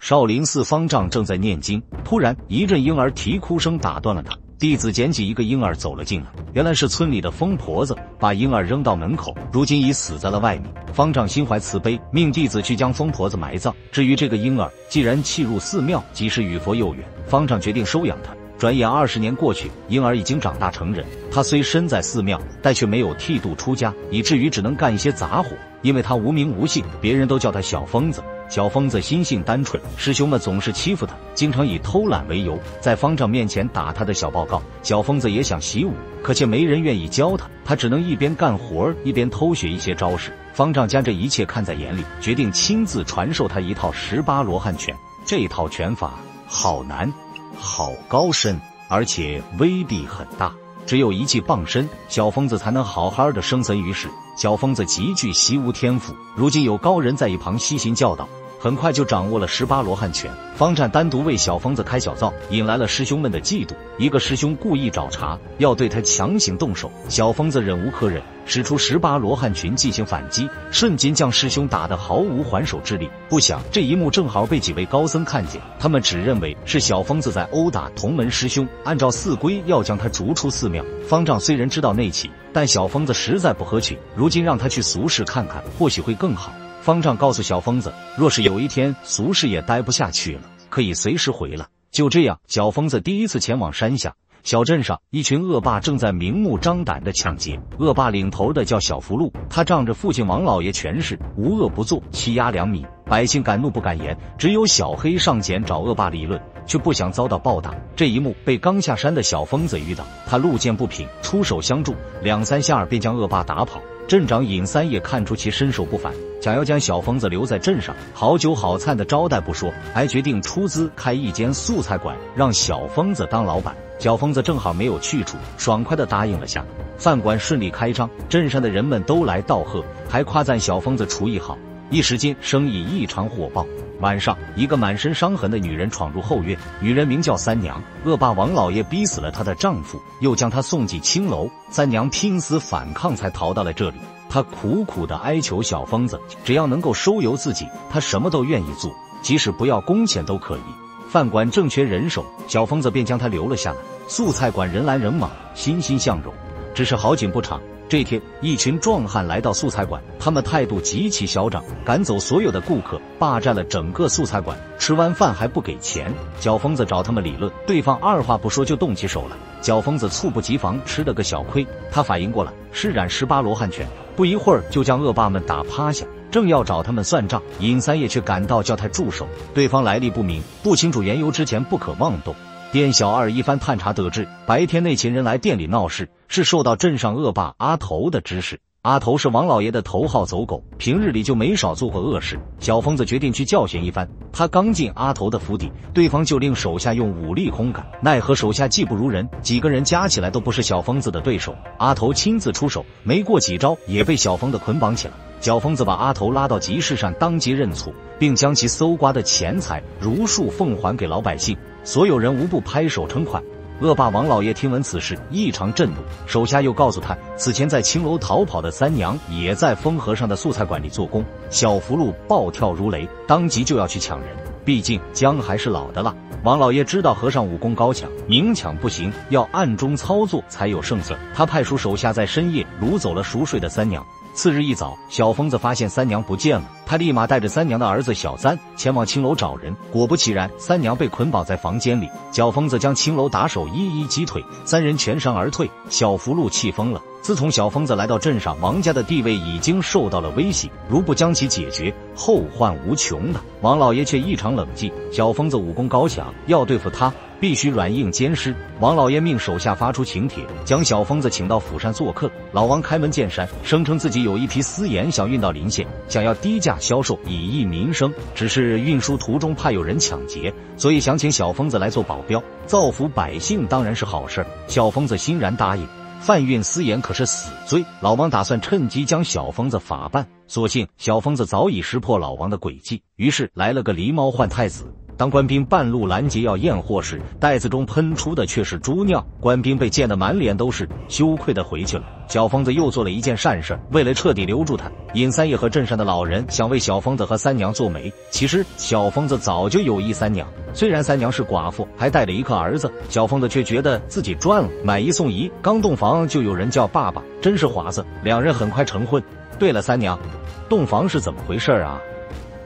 少林寺方丈正在念经，突然一阵婴儿啼哭声打断了他。弟子捡起一个婴儿走了进来，原来是村里的疯婆子把婴儿扔到门口，如今已死在了外面。方丈心怀慈悲，命弟子去将疯婆子埋葬。至于这个婴儿，既然弃入寺庙，即是与佛有缘，方丈决定收养他。转眼20年过去，婴儿已经长大成人。他虽身在寺庙，但却没有剃度出家，以至于只能干一些杂活。因为他无名无姓，别人都叫他小疯子。小疯子心性单纯，师兄们总是欺负他，经常以偷懒为由，在方丈面前打他的小报告。小疯子也想习武，可却没人愿意教他，他只能一边干活一边偷学一些招式。方丈将这一切看在眼里，决定亲自传授他一套18罗汉拳。这套拳法好难，好高深，而且威力很大。只有一技傍身，小疯子才能好好的生存于世。小疯子极具习武天赋，如今有高人在一旁悉心教导，很快就掌握了18罗汉拳。方丈单独为小疯子开小灶，引来了师兄们的嫉妒。一个师兄故意找茬，要对他强行动手，小疯子忍无可忍，使出18罗汉拳进行反击，瞬间将师兄打得毫无还手之力。不想这一幕正好被几位高僧看见，他们只认为是小疯子在殴打同门师兄，按照寺规要将他逐出寺庙。方丈虽然知道内情，但小疯子实在不合群，如今让他去俗世看看，或许会更好。方丈告诉小疯子，若是有一天俗世也待不下去了，可以随时回来。就这样，小疯子第一次前往山下。小镇上，一群恶霸正在明目张胆地抢劫。恶霸领头的叫小福禄，他仗着父亲王老爷权势，无恶不作，欺压良民，百姓敢怒不敢言。只有小黑上前找恶霸理论，却不想遭到暴打。这一幕被刚下山的小疯子遇到，他路见不平，出手相助，2、3下便将恶霸打跑。镇长尹三也看出其身手不凡，想要将小疯子留在镇上，好酒好菜的招待不说，还决定出资开一间素菜馆，让小疯子当老板。小疯子正好没有去处，爽快地答应了下来。饭馆顺利开张，镇上的人们都来道贺，还夸赞小疯子厨艺好，一时间生意异常火爆。晚上，一个满身伤痕的女人闯入后院，女人名叫三娘。恶霸王老爷逼死了她的丈夫，又将她送进青楼。三娘拼死反抗才逃到了这里。她苦苦地哀求小疯子，只要能够收留自己，她什么都愿意做，即使不要工钱都可以。饭馆正缺人手，小疯子便将她留了下来。素菜馆人来人往，欣欣向荣。只是好景不长，这天一群壮汉来到素菜馆，他们态度极其嚣张，赶走所有的顾客，霸占了整个素菜馆。吃完饭还不给钱，小疯子找他们理论，对方二话不说就动起手了。小疯子猝不及防，吃了个小亏。他反应过来，施展18罗汉拳，不一会儿就将恶霸们打趴下。正要找他们算账，尹三爷却赶到叫他住手。对方来历不明，不清楚缘由之前不可妄动。店小二一番探查得知，白天那群人来店里闹事，是受到镇上恶霸阿头的指使。阿头是王老爷的头号走狗，平日里就没少做过恶事。小疯子决定去教训一番。他刚进阿头的府邸，对方就令手下用武力轰赶，奈何手下技不如人，几个人加起来都不是小疯子的对手。阿头亲自出手，没过几招也被小疯子捆绑起来。小疯子把阿头拉到集市上当街认错，并将其搜刮的钱财如数奉还给老百姓。所有人无不拍手称快。恶霸王老爷听闻此事异常震怒，手下又告诉他，此前在青楼逃跑的三娘也在风和尚的素菜馆里做工。小福禄暴跳如雷，当即就要去抢人，毕竟姜还是老的辣。王老爷知道和尚武功高强，明抢不行，要暗中操作才有胜算。他派出手下在深夜掳走了熟睡的三娘。次日一早，小疯子发现三娘不见了，他立马带着三娘的儿子小三前往青楼找人。果不其然，三娘被捆绑在房间里。小疯子将青楼打手一一击退，三人全身而退。小福禄气疯了。自从小疯子来到镇上，王家的地位已经受到了威胁，如不将其解决，后患无穷的。王老爷却异常冷静，小疯子武功高强，要对付他必须软硬兼施。王老爷命手下发出请帖，将小疯子请到府上做客。老王开门见山，声称自己有一批私盐想运到临县，想要低价销售以益民生，只是运输途中怕有人抢劫，所以想请小疯子来做保镖，造福百姓当然是好事。小疯子欣然答应。贩运私盐可是死罪，老王打算趁机将小疯子法办。所幸小疯子早已识破老王的诡计，于是来了个狸猫换太子，当官兵半路拦截要验货时，袋子中喷出的却是猪尿，官兵被溅得满脸都是，羞愧地回去了。小疯子又做了一件善事，为了彻底留住他，尹三爷和镇上的老人想为小疯子和三娘做媒。其实小疯子早就有意三娘，虽然三娘是寡妇，还带了一个儿子，小疯子却觉得自己赚了，买一送一，刚洞房就有人叫爸爸，真是划算。两人很快成婚。对了，三娘，洞房是怎么回事啊？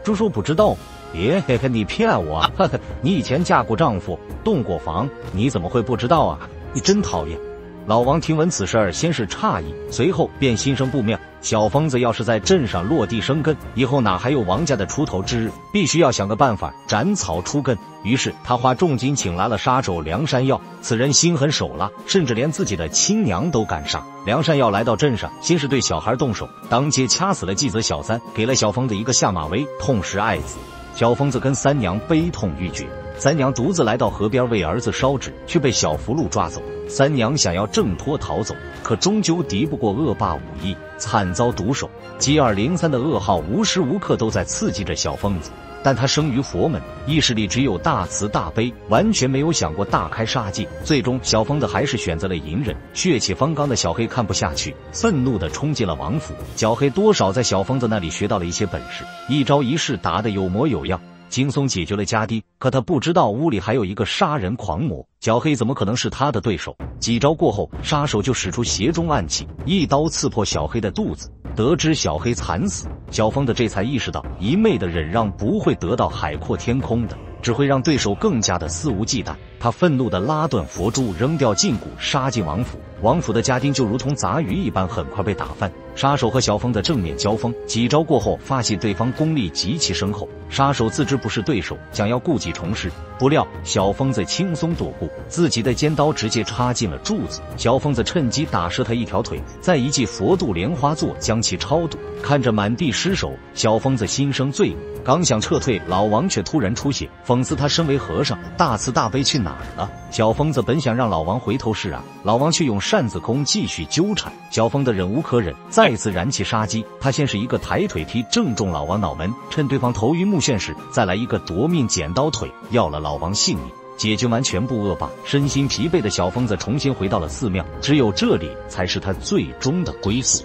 猪叔不知道。别嘿嘿，你骗我啊！呵呵，你以前嫁过丈夫，洞过房，你怎么会不知道啊？你真讨厌！老王听闻此事儿，先是诧异，随后便心生不妙。小疯子要是在镇上落地生根，以后哪还有王家的出头之日？必须要想个办法斩草除根。于是他花重金请来了杀手梁山药，此人心狠手辣，甚至连自己的亲娘都敢杀。梁山药来到镇上，先是对小孩动手，当街掐死了继子小三，给了小疯子一个下马威，痛失爱子。小疯子跟三娘悲痛欲绝，三娘独自来到河边为儿子烧纸，却被小福禄抓走。三娘想要挣脱逃走，可终究敌不过恶霸武艺，惨遭毒手。接二连三的噩耗无时无刻都在刺激着小疯子，但他生于佛门，意识里只有大慈大悲，完全没有想过大开杀戒。最终小疯子还是选择了隐忍。血气方刚的小黑看不下去，愤怒地冲进了王府。小黑多少在小疯子那里学到了一些本事，一招一式打得有模有样，轻松解决了家丁。可他不知道屋里还有一个杀人狂魔，小黑怎么可能是他的对手？几招过后，杀手就使出邪中暗器，一刀刺破小黑的肚子。得知小黑惨死，小疯子这才意识到，一昧的忍让不会得到海阔天空的，只会让对手更加的肆无忌惮。他愤怒地拉断佛珠，扔掉禁锢，杀进王府。王府的家丁就如同杂鱼一般，很快被打翻。杀手和小疯子正面交锋，几招过后，发现对方功力极其深厚，杀手自知不是对手，想要故技重施，不料小疯子轻松躲过，自己的尖刀直接插进了柱子。小疯子趁机打折他一条腿，再一记佛度莲花座将其超度。看着满地尸首，小疯子心生罪恶，刚想撤退，老王却突然出现，讽刺他身为和尚，大慈大悲去哪儿了？小疯子本想让老王回头是岸，老王却用扇子空继续纠缠。小疯子忍无可忍，再次燃起杀机。他先是一个抬腿踢正中老王脑门，趁对方头晕目眩时，再来一个夺命剪刀腿，要了老王性命。解决完全部恶霸，身心疲惫的小疯子重新回到了寺庙，只有这里才是他最终的归宿。